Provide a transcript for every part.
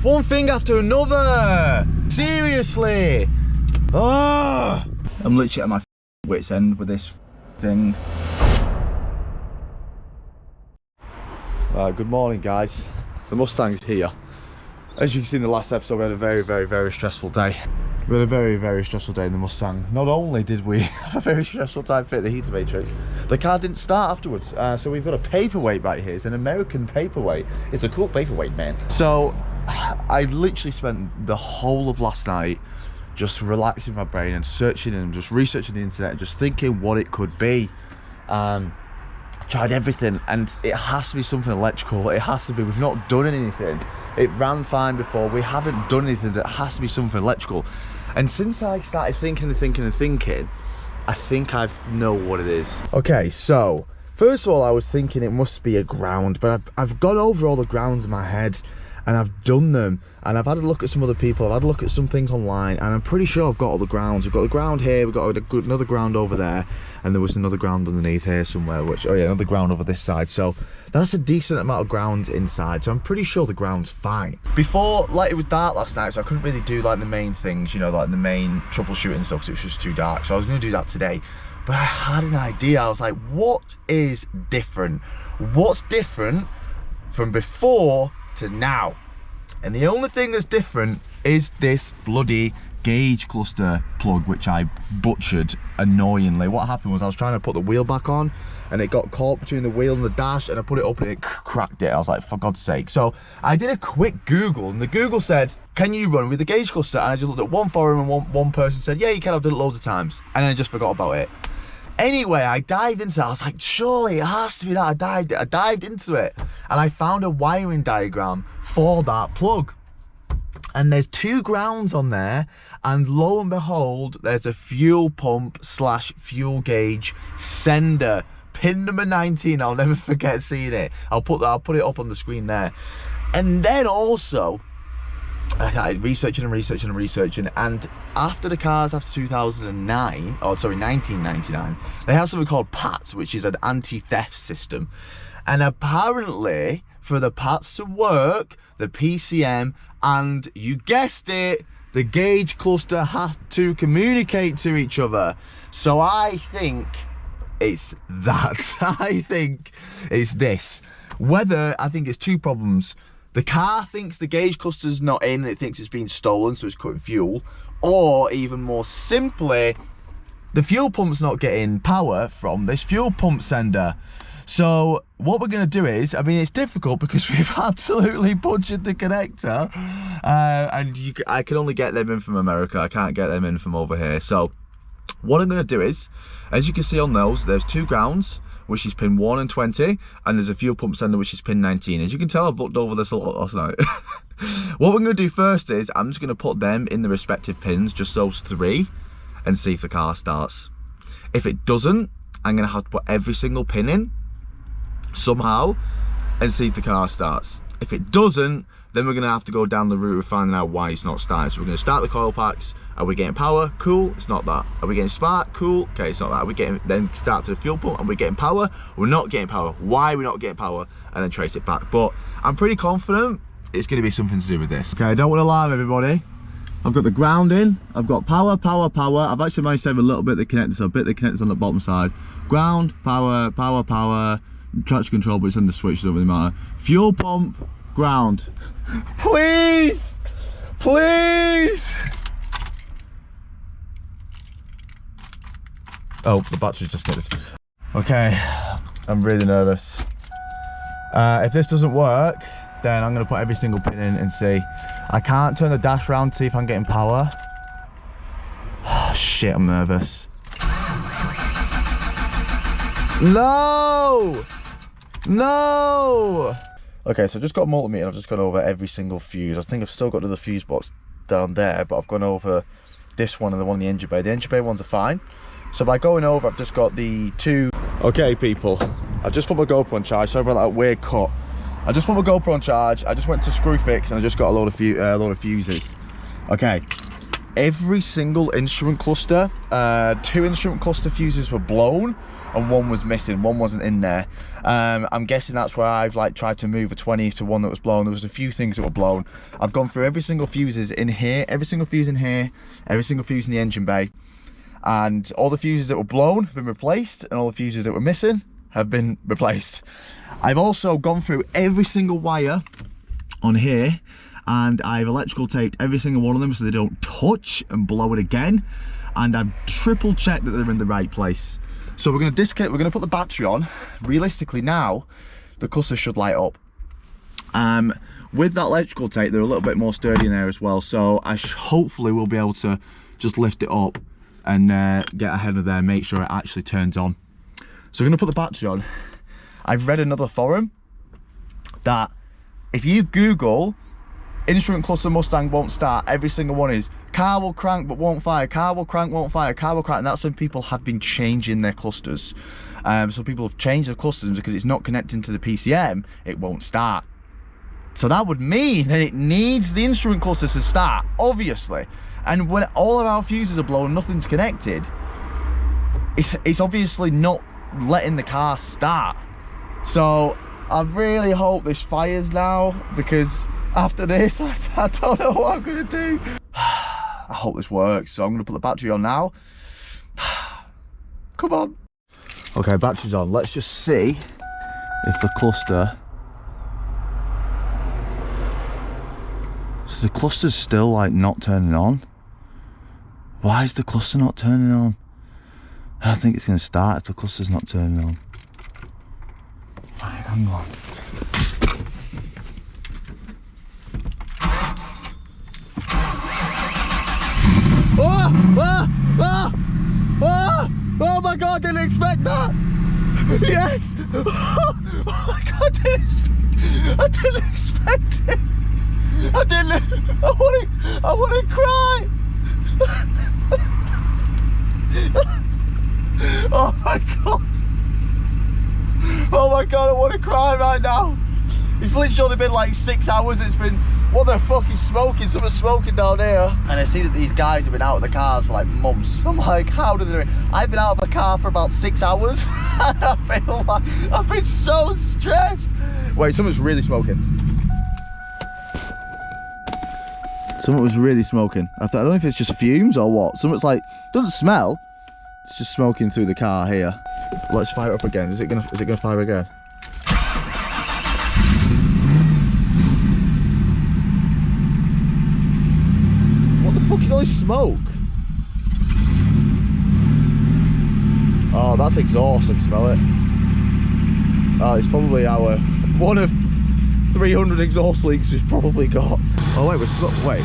One thing after another. Seriously. Oh, I'm literally at my wit's end with this thing. Good morning, guys. The Mustang's here. As you can see in the last episode, we had a very stressful day. We had a very stressful day in the Mustang. Not only did we have a very stressful time fitting the heater matrix, the car didn't start afterwards. So we've got a paperweight right here. It's an American paperweight. It's a cool paperweight, man. So I literally spent the whole of last night just relaxing my brain and searching and just researching the internet and just thinking what it could be. Tried everything, and it has to be something electrical. It has to be. We've not done anything. It ran fine before. We haven't done anything. That has to be something electrical. And since I started thinking, I think I know what it is. Okay, so first of all, I was thinking it must be a ground, but I've gone over all the grounds in my head, and I've done them, and I've had a look at some other people, I've had a look at some things online, and I'm pretty sure I've got all the grounds. We've got the ground here, we've got another ground over there, and there was another ground underneath here somewhere, which, oh yeah, another ground over this side. So that's a decent amount of ground inside, so I'm pretty sure the ground's fine. Before, like, it was dark last night, so I couldn't really do like the main things, you know, like the main troubleshooting stuff, because it was just too dark. So I was going to do that today, but I had an idea. I was like, what is different? What's different from before to now? And the only thing that's different is this bloody gauge cluster plug, which I butchered annoyingly. What happened was I was trying to put the wheel back on, and it got caught between the wheel and the dash, and I put it up and it cracked it. I was like, for God's sake. So I did a quick Google, and the Google said, can you run with the gauge cluster? And I just looked at one forum, and one person said, yeah, you can. I've done it loads of times. And then I just forgot about it. Anyway, I dived into it. I was like, surely it has to be that. I dived into it, and I found a wiring diagram for that plug. And there's two grounds on there, and lo and behold, there's a fuel pump / fuel gauge sender, pin number 19. I'll never forget seeing it. I'll put it up on the screen there. And then also, I researching, and after the cars after 2009, or sorry, 1999, they have something called PATS, which is an anti-theft system. And apparently, for the PATS to work, the PCM and, you guessed it, the gauge cluster have to communicate to each other. So I think it's that. I think it's this. I think it's two problems. The car thinks the gauge cluster's not in, it thinks it's been stolen, so it's cutting fuel. Or even more simply, the fuel pump's not getting power from this fuel pump sender. So what we're going to do is, I mean, it's difficult because we've absolutely butchered the connector, and I can only get them in from America. I can't get them in from over here. So what I'm going to do is, as you can see on those, there's two grounds, which is pin 1 and 20, and there's a fuel pump sender, which is pin 19. As you can tell, I've looked over this a lot last night. What we're going to do first is, I'm just going to put them in the respective pins, just those three, and see if the car starts. If it doesn't, I'm going to have to put every single pin in somehow and see if the car starts. If it doesn't, then we're going to have to go down the route of finding out why it's not starting. So we're going to start the coil packs. Are we getting power? Cool, it's not that. Are we getting spark? Cool, okay, it's not that. Are we getting, then start to the fuel pump, and we're getting power? We're not getting power. Why are we not getting power? And then trace it back. But I'm pretty confident it's going to be something to do with this. Okay, I don't want to alarm everybody. I've got the ground in, I've got power. I've actually managed to save a little bit of the connector, so a bit of the connector's on the bottom side. Ground, power, traction control, but it's on the switch, doesn't really matter. Fuel pump, ground. Please! Oh, the battery's just hit. Okay, I'm really nervous. If this doesn't work, then I'm going to put every single pin in and see. I can't turn the dash around to see if I'm getting power. Oh, shit, I'm nervous. No! Okay, so I've just got a multimeter. I've just gone over every single fuse. I think I've still got another fuse box down there, but I've gone over this one and the one in the engine bay. The engine bay ones are fine. So by going over, I've just got the two. Okay, people, I've just put my GoPro on charge. Sorry about that weird cut. I just put my GoPro on charge. I just went to Screw Fix and I just got a load of fuses. Okay, every single instrument cluster. 2 instrument cluster fuses were blown and 1 was missing, 1 wasn't in there. I'm guessing that's where I've like tried to move a 20 to 1 that was blown. There was a few things that were blown. I've gone through every single fuses in here, every single fuse in here, every single fuse in the engine bay, and all the fuses that were blown have been replaced, and all the fuses that were missing have been replaced. I've also gone through every single wire on here, and I've electrical taped every single one of them so they don't touch and blow it again, and I've triple checked that they're in the right place. So we're going to put the battery on. Realistically now, the cluster should light up. With that electrical tape, they're a little bit more sturdy in there as well, so I hopefully will be able to just lift it up and get ahead of there, make sure it actually turns on. So we're going to put the battery on. I've read another forum that if you Google instrument cluster Mustang won't start, every single one is car will crank but won't fire, car will crank, won't fire, car will crank, and that's when people have been changing their clusters. So people have changed their clusters because it's not connecting to the PCM, it won't start. So that would mean that it needs the instrument clusters to start, obviously. And when all of our fuses are blown, nothing's connected, it's obviously not letting the car start. So I really hope this fires now, because after this, I don't know what I'm gonna do. I hope this works, so I'm gonna put the battery on now. Come on. Okay, battery's on. Let's just see if the cluster... So the cluster's still like not turning on. Why is the cluster not turning on? I don't think it's gonna start if the cluster's not turning on. Right, hang on. Oh my god, didn't expect that! Yes! Oh my god, I didn't expect it! I wanna cry! Oh my god! Oh my god, I wanna cry right now! It's literally only been like 6 hours. It's been, what the fuck is smoking? Someone's smoking down here. And I see that these guys have been out of the cars for like months. I'm like, how do they? I've been out of a car for about 6 hours. And I feel like I've been so stressed. Wait, someone's really smoking. Someone was really smoking. I don't know if it's just fumes or what. Someone's like, doesn't smell. It's just smoking through the car here. Let's fire it up again. Is it gonna fire again? Look at all this smoke. Oh, that's exhaust, I can smell it. Oh, it's probably our one of 300 exhaust leaks we've probably got. Oh wait, wait.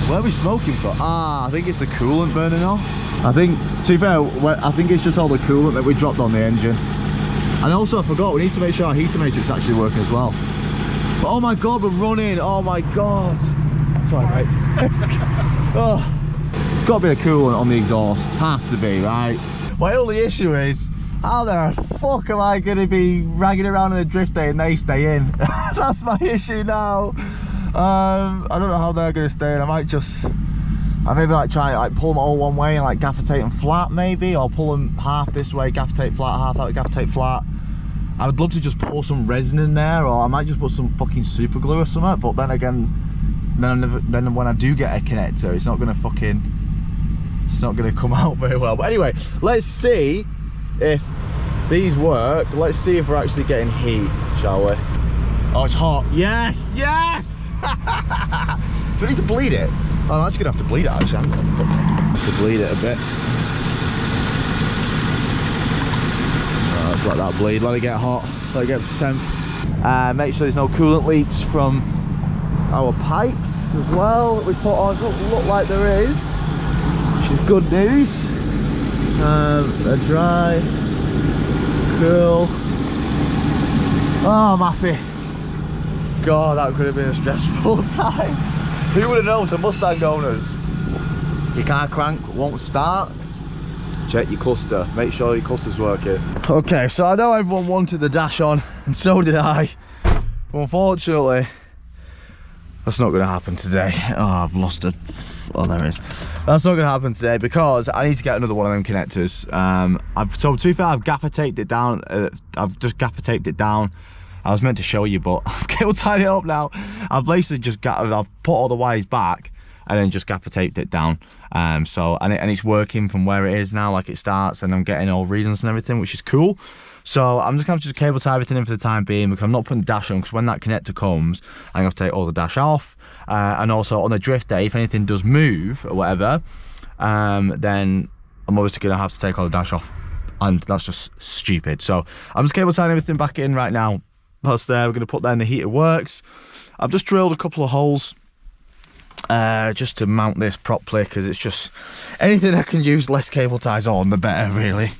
Where are we smoking from? Ah, I think it's the coolant burning off. I think, to be fair, I think it's just all the coolant that we dropped on the engine. And also I forgot, we need to make sure our heater matrix is actually working as well. But oh my god, we're running, oh my god. Sorry mate. Oh, it's got to be a coolant on the exhaust, has to be, right? My only issue is, how the fuck am I going to be ragging around in a drift day and they stay in? That's my issue now. I don't know how they're going to stay in. I maybe like try and like pull them all one way and like gaffer tape them flat maybe, or pull them half this way, gaffer tape flat, half that way, gaffer tape flat. I would love to just pour some resin in there, or I might just put some fucking super glue or something, but then again, then when I do get a connector, it's not gonna come out very well. But anyway, let's see if these work. Let's see if we're actually getting heat, shall we? Oh, it's hot. Yes, yes! Do I need to bleed it? Oh, I'm actually gonna have to bleed it actually. I'm gonna have to bleed it a bit. Oh, let's let that bleed, let it get hot, let it get to temp. Make sure there's no coolant leaks from our pipes as well that we put on. Doesn't look like there is, which is good news. They're dry, cool. Oh, I'm happy. God, that could have been a stressful time. Who would have known? So Mustang owners, your car crank won't start, check your cluster, make sure your cluster's working. Okay, so I know everyone wanted the dash on, and so did I, but unfortunately That's not going to happen today. Oh, I've lost it. Oh, there it is. That's not going to happen today because I need to get another one of them connectors. So to be fair, I've gaffer taped it down. I've just gaffer taped it down. I was meant to show you, but I've cable tied it up now. I've basically just I've put all the wires back and then just gaffer taped it down. And it's working from where it is now, like it starts, and I'm getting all readings and everything, which is cool. So I'm just going to cable tie everything in for the time being, because I'm not putting the dash on, because when that connector comes, I'm going to take all the dash off. And also on a drift day, if anything does move or whatever, then I'm obviously going to have to take all the dash off, and that's just stupid. So I'm just cable tying everything back in right now. That's there. We're going to put that in the heater works. I've just drilled a couple of holes just to mount this properly, because it's just anything I can use less cable ties on, the better, really.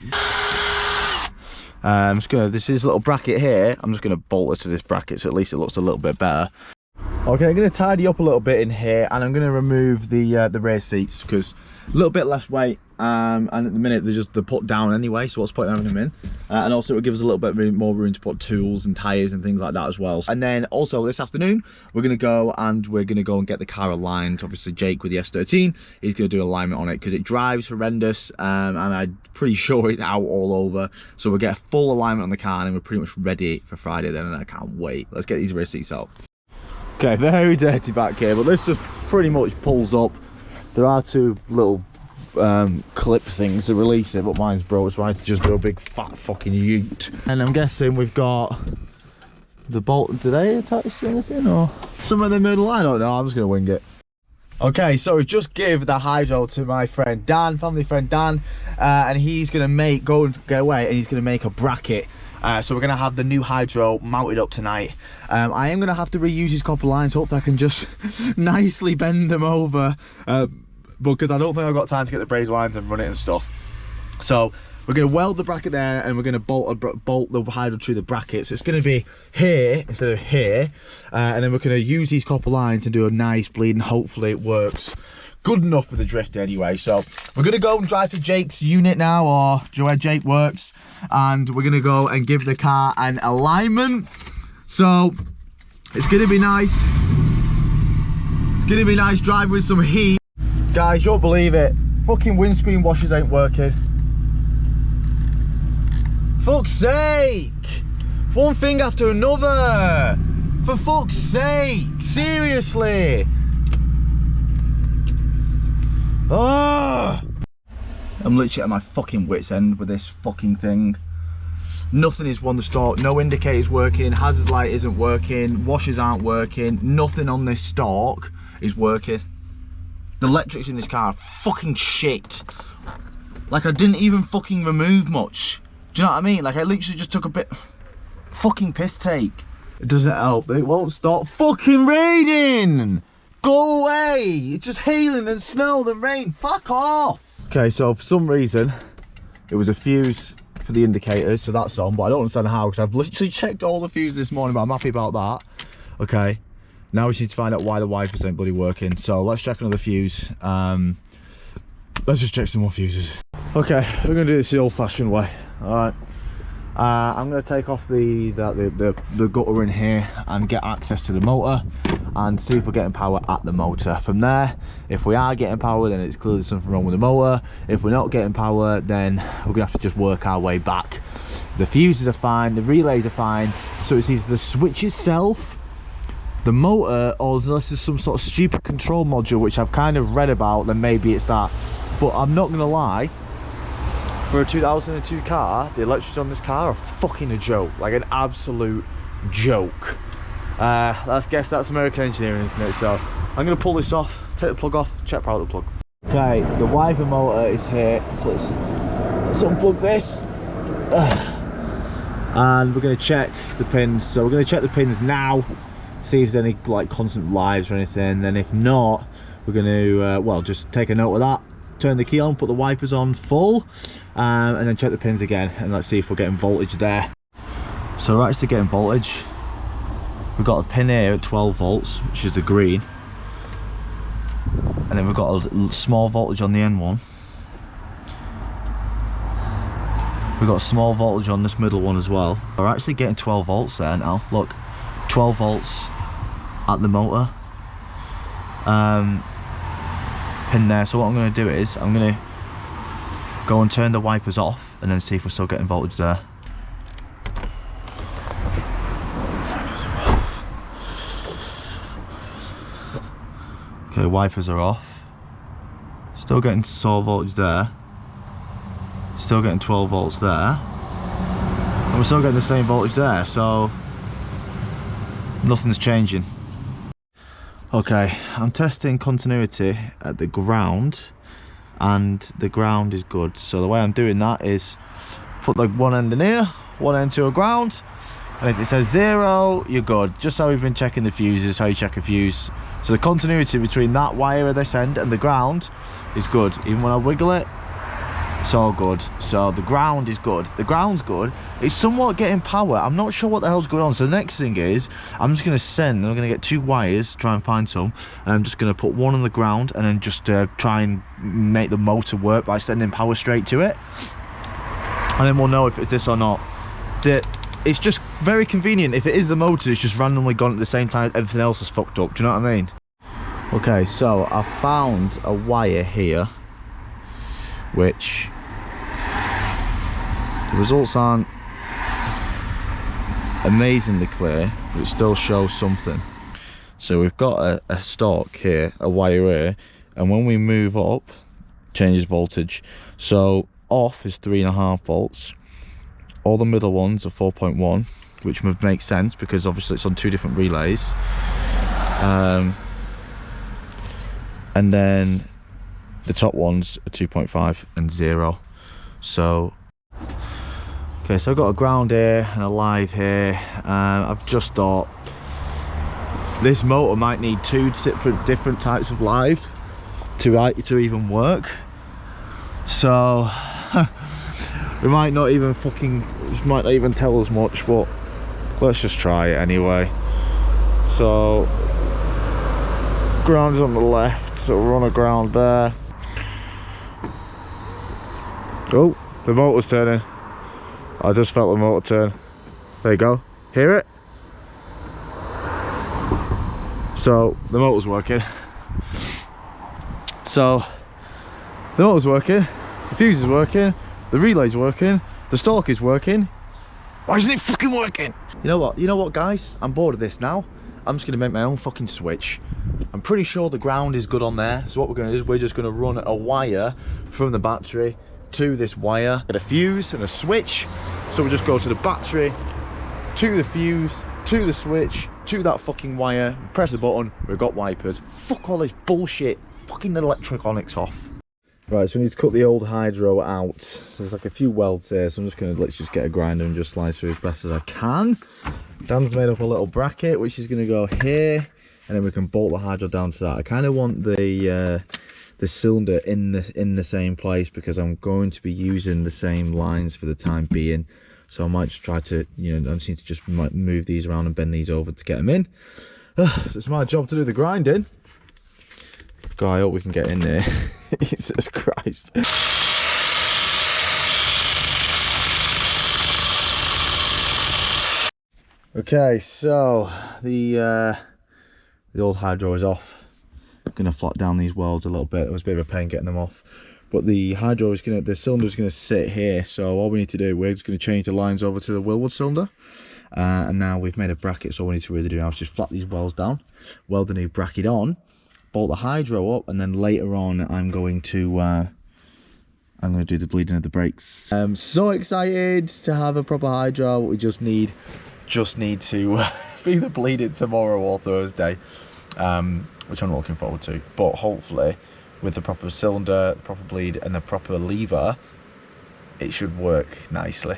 I'm just gonna, this is a little bracket here, I'm just gonna bolt it to this bracket so at least it looks a little bit better. Okay, I'm gonna tidy up a little bit in here, and I'm gonna remove the rear seats, because a little bit less weight, and at the minute they're put down anyway, so what's the point of having them in? And also it will give us a little bit more room to put tools and tyres and things like that as well. And then also this afternoon we're gonna go and get the car aligned. Obviously Jake with the S13, he's gonna do alignment on it because it drives horrendous, and I'm pretty sure it's out all over. So we'll get a full alignment on the car, and we're pretty much ready for Friday then, and I can't wait. Let's get these rear seats out. Okay, very dirty back cable. This just pretty much pulls up. There are two little clip things to release it, but mine's broke, so I had to just do a big fat fucking ute. And I'm guessing we've got the bolt. Do they attach to anything, or somewhere in the middle? I don't know. I'm just gonna wing it. Okay, so we just gave the hydro to my friend Dan, family friend Dan, and he's gonna go and get away, and he's gonna make a bracket. So we're gonna have the new hydro mounted up tonight. I am gonna have to reuse these copper lines. Hopefully I can just nicely bend them over, because I don't think I've got time to get the braid lines and run it and stuff. So we're gonna weld the bracket there, and we're gonna bolt the hydro through the bracket. So it's gonna be here instead of here, and then we're gonna use these copper lines and do a nice bleed, and hopefully it works good enough for the drift anyway. So we're gonna go and drive to Jake's unit now, or where Jake works, and we're gonna go and give the car an alignment. So it's gonna be nice. It's gonna be nice drive with some heat. Guys, you won't believe it. Fucking windscreen washers ain't working. Fuck's sake! One thing after another. For fuck's sake! Seriously! Oh! I'm literally at my fucking wit's end with this fucking thing. Nothing is on the stock. No indicators working. Hazard light isn't working. Washers aren't working. Nothing on this stock is working. The electrics in this car are fucking shit. Like, I didn't even fucking remove much. Do you know what I mean? Like, I literally just took a bit fucking piss take. It doesn't help. It won't stop fucking raining. Go away. It's just hailing and snow and rain. Fuck off. Okay, so for some reason it was a fuse for the indicators, so that's on, but I don't understand how, because I've literally checked all the fuses this morning, but I'm happy about that. Okay. Now we need to find out why the wipers ain't bloody working. So let's check another fuse. Let's just check some more fuses. Okay, we're gonna do this the old-fashioned way. All right. I'm gonna take off the gutter in here and get access to the motor and see if we're getting power at the motor. From there, if we are getting power, then it's clearly something wrong with the motor. If we're not getting power, then we're gonna have to just work our way back. The fuses are fine, the relays are fine, so it's either the switch itself, the motor, or unless there's some sort of stupid control module which I've kind of read about, then maybe it's that. But I'm not gonna lie, for a 2002 car, the electrics on this car are fucking a joke, like an absolute joke. Let's guess that's American engineering, isn't it? So I'm gonna pull this off, take the plug off, check power of the plug. Okay, the wiper motor is here, so let's unplug this. And we're gonna check the pins. So we're gonna check the pins now, see if there's any like constant lives or anything. Then if not, we're gonna well, just take a note of that, turn the key on, put the wipers on full, and then check the pins again, and let's see if we're getting voltage there. So we're actually getting voltage. We've got a pin here at 12 volts, which is the green, and then we've got a small voltage on the N1. We've got a small voltage on this middle one as well. We're actually getting 12 volts there now. Look, 12 volts at the motor, pin there. So what I'm going to do is I'm going to go and turn the wipers off and then see if we're still getting voltage there. Okay, wipers are off. Still getting solar voltage there. Still getting 12 volts there. And we're still getting the same voltage there, so nothing's changing. Okay, I'm testing continuity at the ground, and the ground is good. So the way I'm doing that is put like one end in here, one end to a ground, and if it says 0, you're good. Just how we've been checking the fuses, how you check a fuse. So the continuity between that wire at this end and the ground is good. Even when I wiggle it, it's all good. So the ground is good. The ground's good. It's somewhat getting power. I'm not sure what the hell's going on. So the next thing is, I'm just going to I'm going to get 2 wires, try and find some, and I'm just going to put one on the ground and then just try and make the motor work by sending power straight to it. And then we'll know if it's this or not. It's just very convenient. If it is the motor, it's just randomly gone at the same time everything else is fucked up. Do you know what I mean? Okay, so I found a wire here, which the results aren't amazingly clear, but it still shows something. So we've got a stalk here, a wire here, and when we move up, changes voltage. So off is 3.5 volts. All the middle ones are 4.1, which would make sense because obviously it's on 2 different relays. And then the top ones are 2.5 and 0. So okay, so I've got a ground here and a live here. I've just thought this motor might need 2 different types of live to even work. So we might not even this might not even tell us much, but let's just try it anyway. So ground is on the left, so we're on a ground there. Oh, the motor's turning. I just felt the motor turn. There you go. Hear it? So the motor's working. So the motor's working, the fuse is working, the relay's working, the stalk is working. Why isn't it fucking working? You know what guys, I'm bored of this now. I'm just gonna make my own fucking switch. I'm pretty sure the ground is good on there, so what we're gonna do is we're just gonna run a wire from the battery to this wire, get a fuse and a switch. So we'll just go to the battery, to the fuse, to the switch, to that fucking wire, press the button, we've got wipers. Fuck all this bullshit, fucking electronics off. Right, so we need to cut the old hydro out. So there's like a few welds here, so I'm just gonna let's just get a grinder and just slice through as best as I can. Dan's made up a little bracket which is gonna go here, and then we can bolt the hydro down to that. I kind of want the cylinder in the same place because I'm going to be using the same lines for the time being. So I might just try to, I just need to just move these around and bend these over to get them in. So it's my job to do the grinding. God, I hope we can get in there. Jesus Christ. Okay, so the old hydro is off. I'm gonna flat down these welds a little bit. It was a bit of a pain getting them off, but the hydro is the cylinder is gonna sit here. So all we need to do, we're just gonna change the lines over to the Wilwood cylinder, and now we've made a bracket. So all we need to really do now is just flat these welds down, weld the new bracket on, bolt the hydro up, and then later on I'm going to do the bleeding of the brakes. I'm so excited to have a proper hydro. We just need to either bleed it tomorrow or Thursday, which I'm looking forward to. But hopefully with the proper cylinder, the proper bleed and the proper lever, it should work nicely.